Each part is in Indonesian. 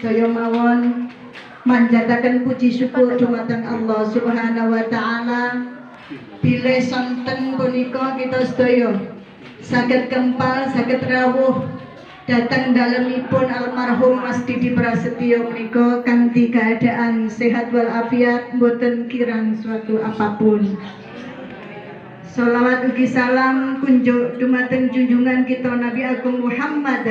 sedaya mawon manjataken puji syukur dumateng Allah Subhanahu wa taala. Bilih sonten punika kita sedaya saged kempal saged rawuh dateng dalemipun almarhum Mas Didi Prasetyo menika kanthi keadaan sehat walafiat boten kirang suatu apapun. Sholawat ugi salam kunjuk dumateng junjungan kita Nabi Agung Muhammad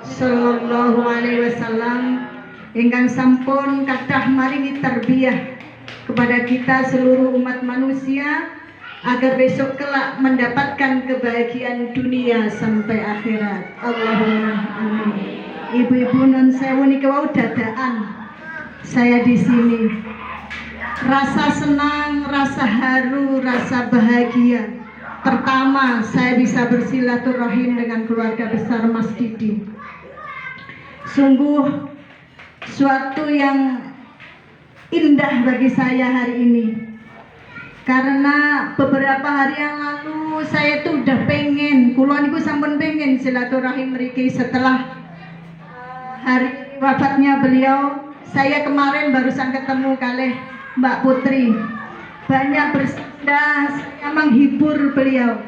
sallallahu alaihi wasallam ingkang sampun kathah maringi tarbiyah kepada kita seluruh umat manusia agar besok kelak mendapatkan kebahagiaan dunia sampai akhirat. Allahumma amin. Ibu-ibu non sewu niki wau dadaan saya di sini. Rasa senang, rasa haru, rasa bahagia. Pertama, saya bisa bersilaturahim dengan keluarga besar Mas Didi. Sungguh suatu yang indah bagi saya hari ini. Karena beberapa hari yang lalu saya tuh udah pengen, kulon ibu sampun pengen silaturahim mriki setelah hari wafatnya beliau. Saya kemarin barusan ketemu kalih Mbak Putri. Banyak bersenda, saya menghibur beliau.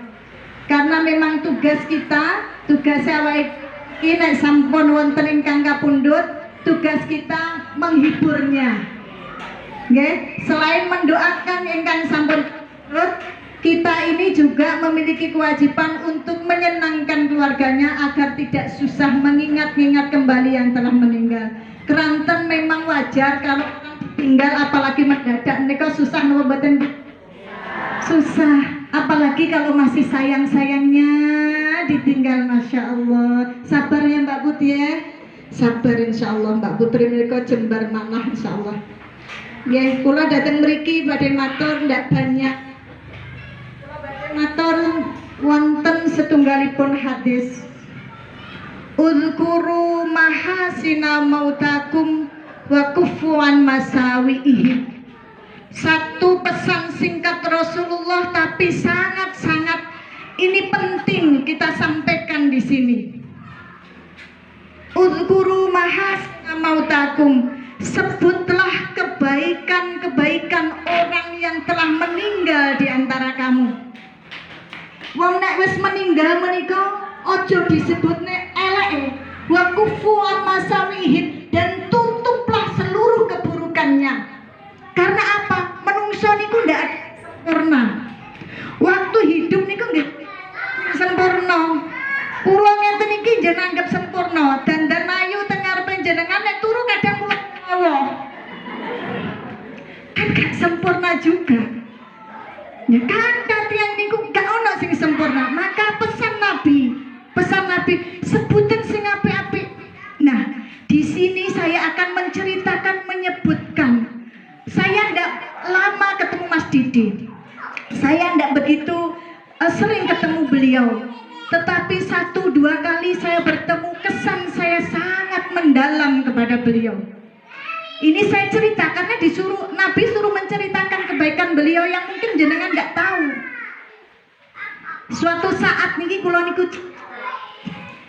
Karena memang tugas kita, tugas saya ini sampun wonten ingkang kapundhut, tugas kita menghiburnya. Okay? Selain mendoakan ingkang sampun kapundhut, kita ini juga memiliki kewajiban untuk menyenangkan keluarganya agar tidak susah mengingat-ingat kembali yang telah meninggal. Keranten memang wajar kalau tinggal apalagi mendadak mereka susah ngobatin, susah apalagi kalau masih sayang-sayangnya ditinggal. Masya Allah, sabar ya Mbak Putri ya, sabar insya Allah Mbak Putri mereka jembar manah insya Allah ya. Kula datang mriki badhe matur ndak banyak, matur wonten setunggalipun hadis, uzkuru mahasina mautakum wa kufuan masawihi. Satu pesan singkat Rasulullah tapi sangat-sangat ini penting kita sampaikan di sini. Uzkuru mahasina mautakum, sebutlah kebaikan-kebaikan orang yang telah meninggal di antara kamu. Wong nek wis meninggal menika ojo disebutne eleke. Wa kufuan masawihi, dan tutuplah seluruh keburukannya. Karena apa? Menungso niku ndak sempurna. Waktu hidup niku nggih sempurna. Kula ngeten iki jeneng anggap sempurna. Dandan ayu teng ngarepe jenengan nek turu kadang kula Allah. Kan gak sempurna juga. Ya kan tiyang niku gak ono sing sempurna. Maka pesan Nabi sebutan sing apik-apik. Nah, di sini saya akan menceritakan, menyebutkan. Saya ndak lama ketemu Mas Didi. Saya ndak begitu sering ketemu beliau. Tetapi 1-2 kali saya bertemu, kesan saya sangat mendalam kepada beliau. Ini saya cerita karena Nabi suruh menceritakan kebaikan beliau yang mungkin jenengan nggak tahu. Suatu saat niki kula niku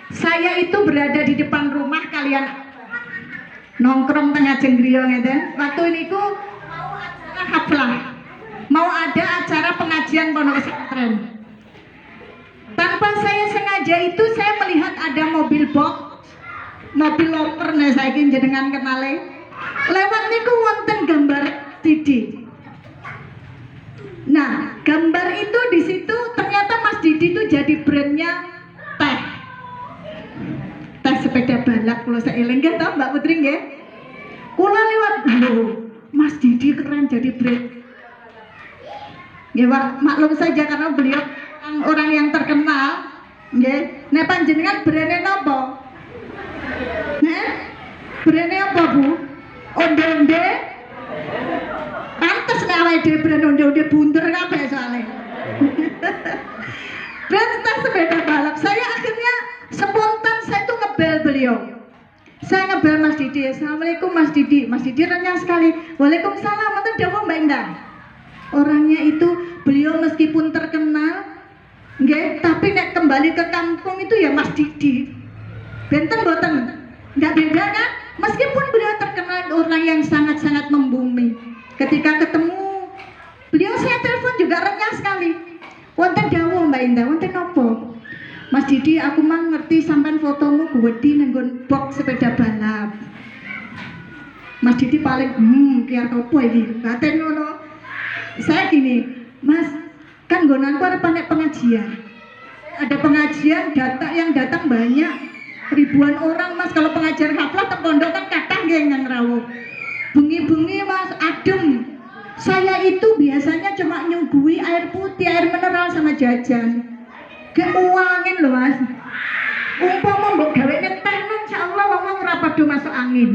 saya itu berada di depan rumah kalian nongkrong tengah jenggriya ngeten. Waktu niku mau acara haflah, mau ada acara pengajian pondok pesantren. Tanpa saya sengaja itu saya melihat ada mobil box, mobil loper nih saya ingin jenengan kenale. Lewat niku wonten gambar Didi. Nah, gambar itu di situ ternyata Mas Didi itu jadi brandnya teh sepeda balap. Kalau saya eling nggih tau Mbak Putri nggih. Kula lewat, loh, Mas Didi keren jadi brand. Nggih, maklum saja karena beliau orang yang terkenal. Nggih. Nek panjenengan brandnya napa? Brandnya apa, Bu? Onde-onde. Pantes nek awake dhewe brand onde-onde bunder kabeh soalnya. Brand tas sepeda balap. Saya akhirnya spontan saya tuh ngebel beliau. Saya ngebel Mas Didi. Assalamualaikum Mas Didi. Mas Didi renyah sekali. Waalaikumsalam. Mboten dawuh Mbak Indah. Orangnya itu beliau meskipun terkenal, nggih, tapi nek kembali ke kampung itu ya Mas Didi. Benten mboten? Enggak beda kan? Meskipun orang yang sangat-sangat membumi. Ketika ketemu beliau, saya telepon juga renyah sekali. Wonten dawuh Mbak Indah, wonten nopo? Mas Didi, aku mah ngerti sampean fotomu gede nenggon box sepeda balap. Mas Didi paling kiar opo iki? Katen ngono. Saya gini, Mas, kan gonanku ada pengajian. Ada pengajian yang datang banyak, ribuan orang Mas. Kalau pengajian haflah teng pondok kan kathah nggih nang rawuh. Bengi-bengi Mas, adem. Saya itu biasanya cuma nyuguhi air putih, air mineral sama jajan. Gak uangin loh Mas. Umpama mbok gawe teh insyaallah wong ora padha masuk angin.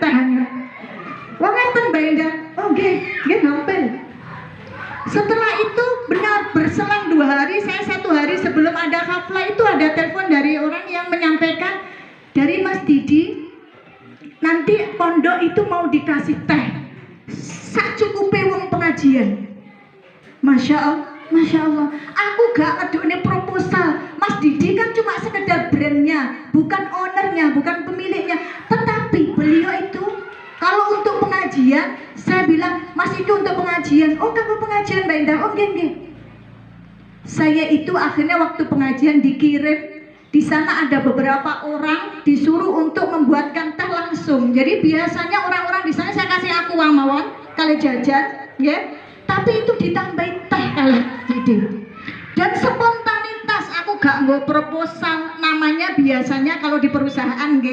Teh hangat. Wong ngeten Mbak Indah. Oh nggih nompel. Setelah itu benar berselang 2 hari, saya 1 hari sebelum ada haflah itu ada telepon dari orang yang menyampaikan dari Mas Didi, nanti pondok itu mau dikasih teh sak cukupe wong pengajian. Masya Allah, aku gak ngedukne proposal. Mas Didi kan cuma sekedar brandnya, bukan ownernya, bukan pemiliknya. Tetapi beliau itu kalau untuk pengajian, saya bilang, Mas itu untuk pengajian. Oh kamu pengajian Mbak Indah, oh nggih. Saya itu akhirnya waktu pengajian dikirim. Di sana ada beberapa orang disuruh untuk membuatkan teh langsung. Jadi biasanya orang-orang di sana saya kasih aku uang mawon kali jajan, ya. Tapi itu ditambahin teh kali jadi. Dan spontanitas, aku gak nggak proposal. Namanya biasanya kalau di perusahaan,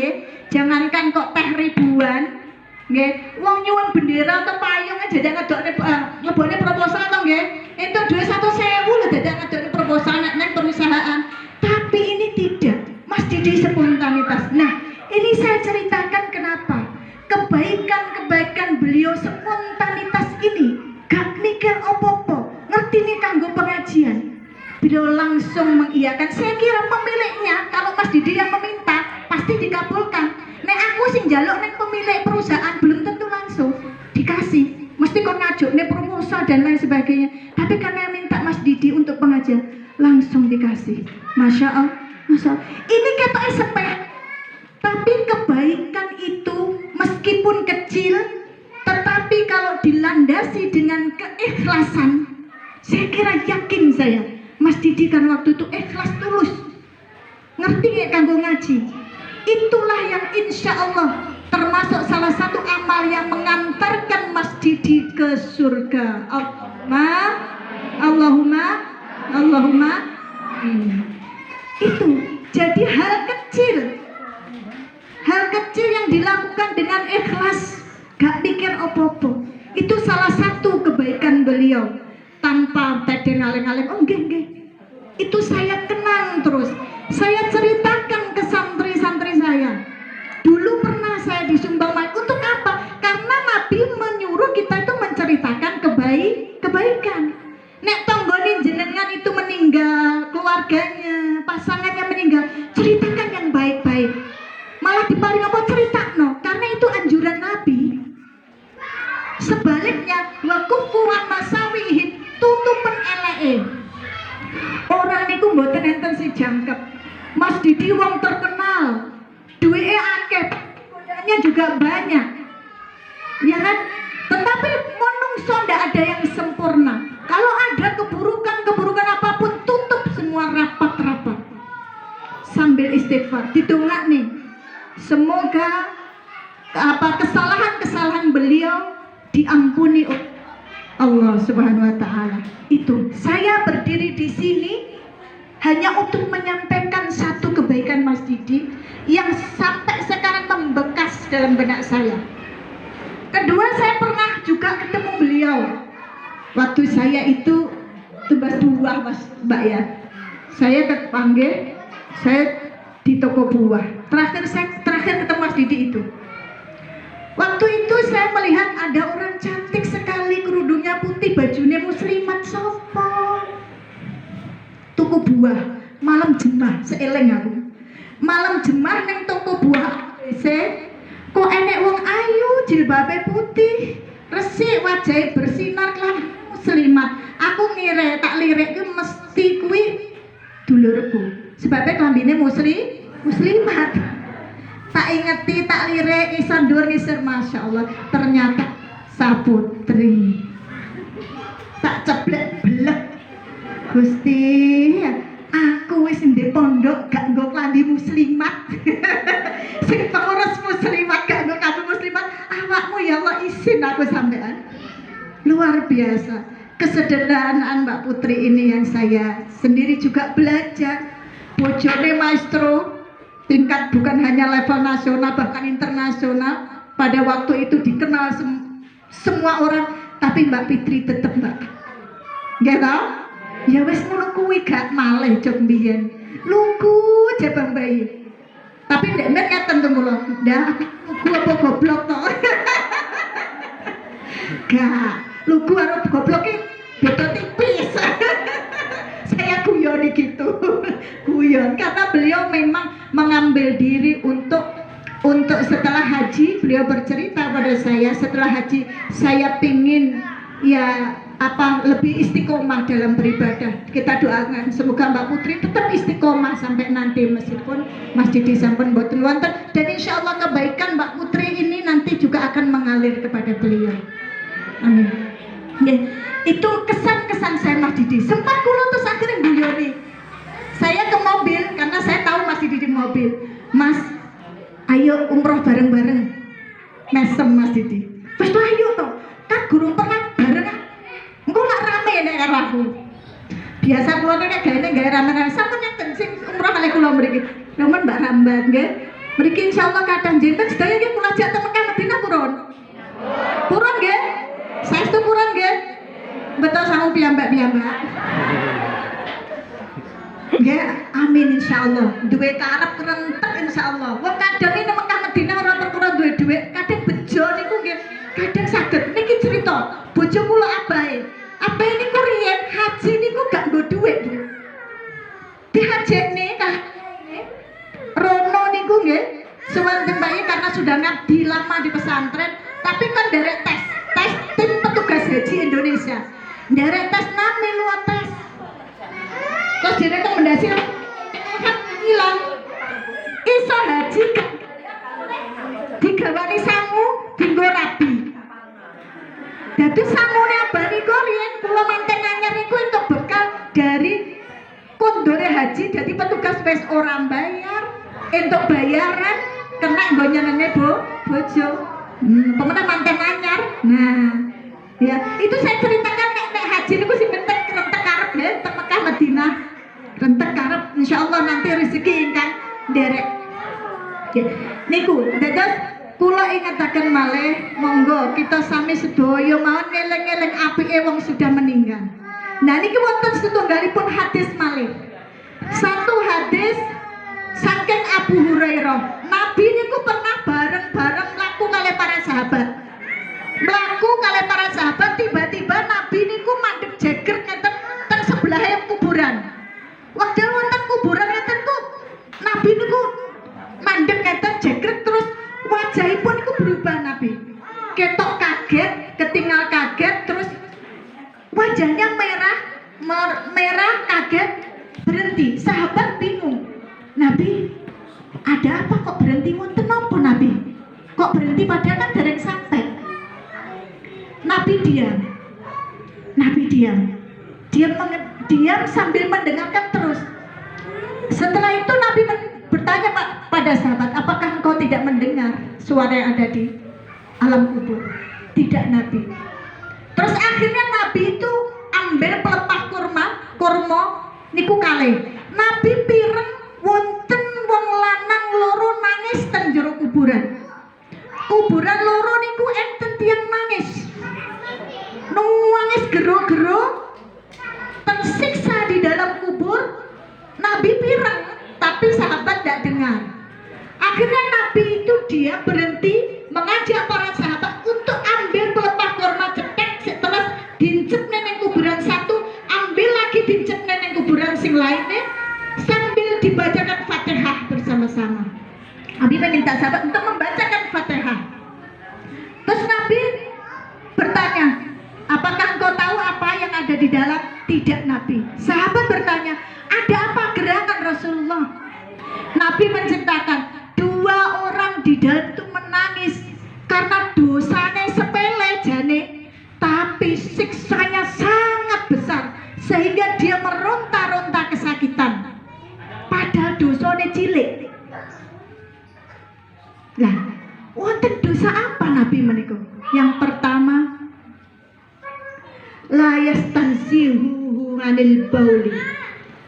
jangankan kok teh ribuan. Nggih, wong nyuwun bendera atau payung aja dadak ngebone proposal to nggih. Itu duit 1.000 lho dadak ngedokne proposal nang perusahaan. Tapi ini tidak, Mas Didi spontanitas. Nah, ini saya ceritakan kenapa kebaikan beliau spontanitas ini gak mikir opo-opo, ngerti nih kanggo pengajian. Beliau langsung mengiyakan. Saya kira pemiliknya, kalau Mas Didi yang meminta pasti dikabulkan. Nek aku sing njaluk nek pemilik perusahaan belum tentu langsung dikasih. Mesti kon ngajukne proposal dan lain sebagainya. Tapi karena minta Mas Didi untuk pengajian, langsung dikasih. Masya Allah. Ini ketoke sepele. Tapi kebaikan itu meskipun kecil, tetapi kalau dilandasi dengan keikhlasan, saya kira yakin saya, Mas Didi kan waktu itu ikhlas tulus. Ngerti nggak kanggo ngaji? Itulah yang insya Allah termasuk salah satu amal yang mengantarkan Mas Didi ke surga. Allahumma. Itu jadi hal kecil yang dilakukan dengan ikhlas, gak pikir opo-opo. Itu salah satu kebaikan beliau. Tanpa tadi ngaleng-ngaleng, oh nggih. Itu saya kenang terus. Saya ceritakan ke santri-santri saya. Dulu pernah saya disumbang mic. Untuk apa? Karena Nabi menyuruh kita itu menceritakan kebaikan. Nek tonggone jenengan itu meninggal, keluarganya, pasangannya meninggal, ceritakan yang baik-baik. Malah diparing apa critakno, karena itu anjuran Nabi. Sebaliknya, wa kufuwan masawihim, tutupen eleke. Orang niku mboten enten si jangkep. Mas Didi wong terkenal, duitnya akeh, godaannya juga banyak, ya kan? Tetapi menungso ndak ada yang sempurna. Kalau ada keburukan apapun, tutup semua rapat-rapat sambil istighfar. Didongak nih, semoga kesalahan beliau diampuni oleh Allah Subhanahu Wa Taala. Itu saya berdiri di sini hanya untuk menyampaikan satu kebaikan Mas Didi yang sampai sekarang membekas dalam benak saya. Kedua, saya pernah juga ketemu beliau waktu saya itu tugas buah Mbak ya. Saya terpanggil, saya di toko buah. Terakhir ketemu Mas Didi itu. Waktu itu saya melihat ada orang cantik sekali, kerudungnya putih, bajunya muslimat, sopo. Toko buah, malam jemah, seeleng aku. Malam jemah neng toko buah ABC, kok enek wong ayu, jilbabe putih, resik, wajahnya bersinar, kelam muslimat. Aku ngire, tak lirik itu mesti kui dulurku. Sebabnya kelambine muslimat. tak ingeti, tak lirik, iso ndur ngisor, masya Allah, ternyata Saputri. Tak ceblek belek. Gusti, aku wis ndek pondok gak nggo klambi muslimat. Sing pengurus muslimat gak nggo klambi muslimat, awakmu ya Allah isin aku sampean. Luar biasa. Kesederhanaan Mbak Putri ini yang saya sendiri juga belajar. Bojone maestro, tingkat bukan hanya level nasional bahkan internasional. Pada waktu itu dikenal semua orang, tapi Mbak Fitri tetep Mbak. Nggih toh? Ya wis ngono kuwi gak malih jog mbiyen. Lugu jabang bayi. Tapi ndek nek ngeten to kula. Ndak lugu apa goblok to? Gak, lugu karo goblok iki beda tipis. Saya guyoni gitu. Guyon karena beliau memang mengambil diri untuk setelah haji beliau bercerita pada saya, setelah haji saya pingin ya lebih istiqomah dalam beribadah. Kita doakan semoga Mbak Putri tetap istiqomah sampai nanti meskipun masjid sampun boten wonten, dan insya Allah kebaikan Mbak Putri ini nanti juga akan mengalir kepada beliau. Amin. Ya, itu kesan-kesan saya Mas Didi. Sempat kula terus akhirnya guyoni. Saya ke mobil karena saya tahu Mas Didi di mobil. Mas, ayo umroh bareng-bareng. Mesem Mas Didi. Wes ayo toh. Kan gurung pernah bareng. Engko lak rame nek karo aku. Biasa kula nek gawe rame-rame sampun nyenten sing umroh kali kula mriki. Namun Mbak Rambat nggih. Mriki insyaallah kadang jenengan sedaya nggih kula ajak teng Mekah Madinah purun. Purun nggih? Saestu purun nggih? Betul sangu piyambak-piyambak. Nggih, amin insyaallah. Duwe karep kerentek insyaallah. Wong kadang nek Mekah Madinah ora perkara duwe dhuwit, kadang bejo niku nggih. Kadang saged niki cerita, bojo kula abahe. Abahe niku riyen haji niku gak nggo dhuwit, Bu. Dihajekne kah Rono niku nggih, suwun tembae karena sudah ngabdi lama di pesantren, tapi kan derek tes tim petugas haji Indonesia. Derek tes nami luar tes. Terus direkomendasi hilang. Iso haji digawani sangu dinggo rabi. Dadi sangune abah niku riyen kula manten anyar niku entuk bekal dari kondore haji, jadi petugas wis ora bayar, entuk bayaran kena nggo nyenenge bojo. Pemenang manten anyar. Nah, ya, itu saya ceritakan nek haji niku sing penting rentek karep nggih teng Mekah Madinah. Rentek karep insyaallah nanti rezeki ingkang nderek. Niku dados kula ingetaken malih monggo kita sami sedaya mawon ngeling-eling apike wong sudah meninggal. Nah niki wonten setunggalipun hadis malih. Satu hadis saking Abu Hurairah. Nabi niku pernah bareng-bareng mlaku kalih para sahabat. Mlaku kalih para sahabat tiba-tiba Nabi niku mandeg jeger ngeten teng sebelahe kuburan. Wekdal wonten kuburan ngeten kok Nabi niku mandeg ngeten jeger terus wajahipun niku berubah Nabi. Ketok kaget, ketinggal kaget terus wajahnya merah kaget berhenti. Sahabat bingung. Nabi, ada apa kok berhenti wonten napa Nabi? Kok berhenti padahal kan dereng sampai. Nabi diam. Diam sambil mendengarkan terus. Setelah itu Nabi bertanya pada sahabat, apakah engkau tidak mendengar suara yang ada di alam kubur? Tidak Nabi. Terus akhirnya Nabi itu ambil pelepah kurma niku kalih. Nabi pireng wonten wong lanang loro nangis teng jero kuburan. Kuburan loro niku enten tiyang nangis. Nangis gero-gero tersiksa di dalam kubur. Nabi pireng tapi sahabat tidak dengar. Akhirnya Nabi itu dia berhenti mengajak para sahabat untuk ambil pelepah kurma cetek setelah dincep neneng kuburan satu, ambil lagi dincep neneng kuburan sing lainnya sambil dibacakan Fatihah bersama-sama. Nabi meminta sahabat untuk membacakan Fatihah. Terus Nabi bertanya, apakah engkau tahu apa yang ada di dalam? Tidak Nabi. Sahabat bertanya, ada apa gerangan Rasulullah? Nabi menceritakan, dua orang itu menangis karena dosanya sepele jane, tapi siksanya sangat besar sehingga dia meronta-ronta kesakitan. Padahal dosanya cilik. Nah, wonten dosa apa Nabi menika? Yang pertama, la yastansihu anil bauli,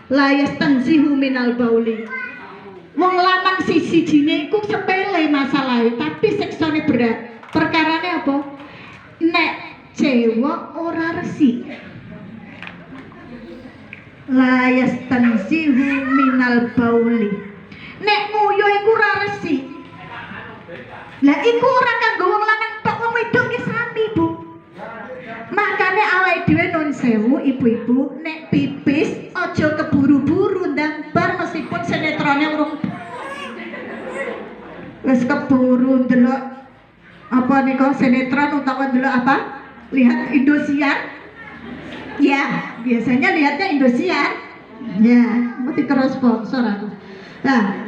la yastansihu minal bauli. Wong lanang siji-jine iku sepele masalahe, tapi siksane berat. Perkarane apa? Nek cewek ora resik. La yastansihu minal bauli. Nek nguyuh iku ora resik. Lah iku ora kanggo wong lanang tok, wong wedok ki sami, Bu. Makane awake dhewe nun sewu ibu-ibu, nek pipis aja keburu-buru ndang bar meskipun sinetrone urung wis keburu ndelok apa nika sinetron utawa ndelok apa? Lihat Indosiar. Ya, biasanya lihatnya Indosiar. Ya, mesti terus sponsor aku. Nah,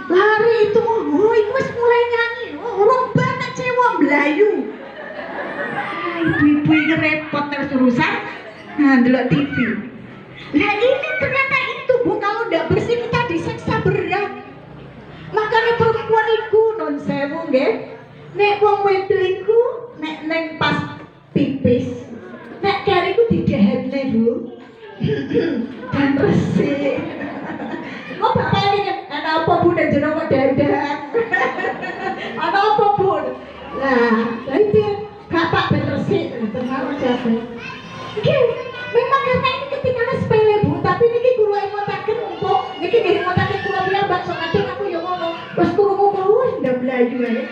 lari itu, oh itu wis mulai nyanyi. Oh, urung banget cewek Melayu. Ibu-ibu ini repot terus urusan. Nah, ndelok TV. Nah, ini ternyata itu, Bu, kalau ndak bersih kita disiksa berat. Makanya perempuan iku non sewu nggih. Nek wong wedok iku nek neng pas pipis, nek kari iku didehetne, Bu. Dan resik. Kok bapak ini ana apa Bu nek jero kok dadak? Ana apa Bu? Lah, itu bapak ben resik tenan jabe. Iki memang karena ini ketinggalan sepele Bu, tapi niki kula ingotaken untuk niki nggih ingotaken kula piyambak sok kadang aku yo ngono. Wes krungu kuwi ndak blayu ae.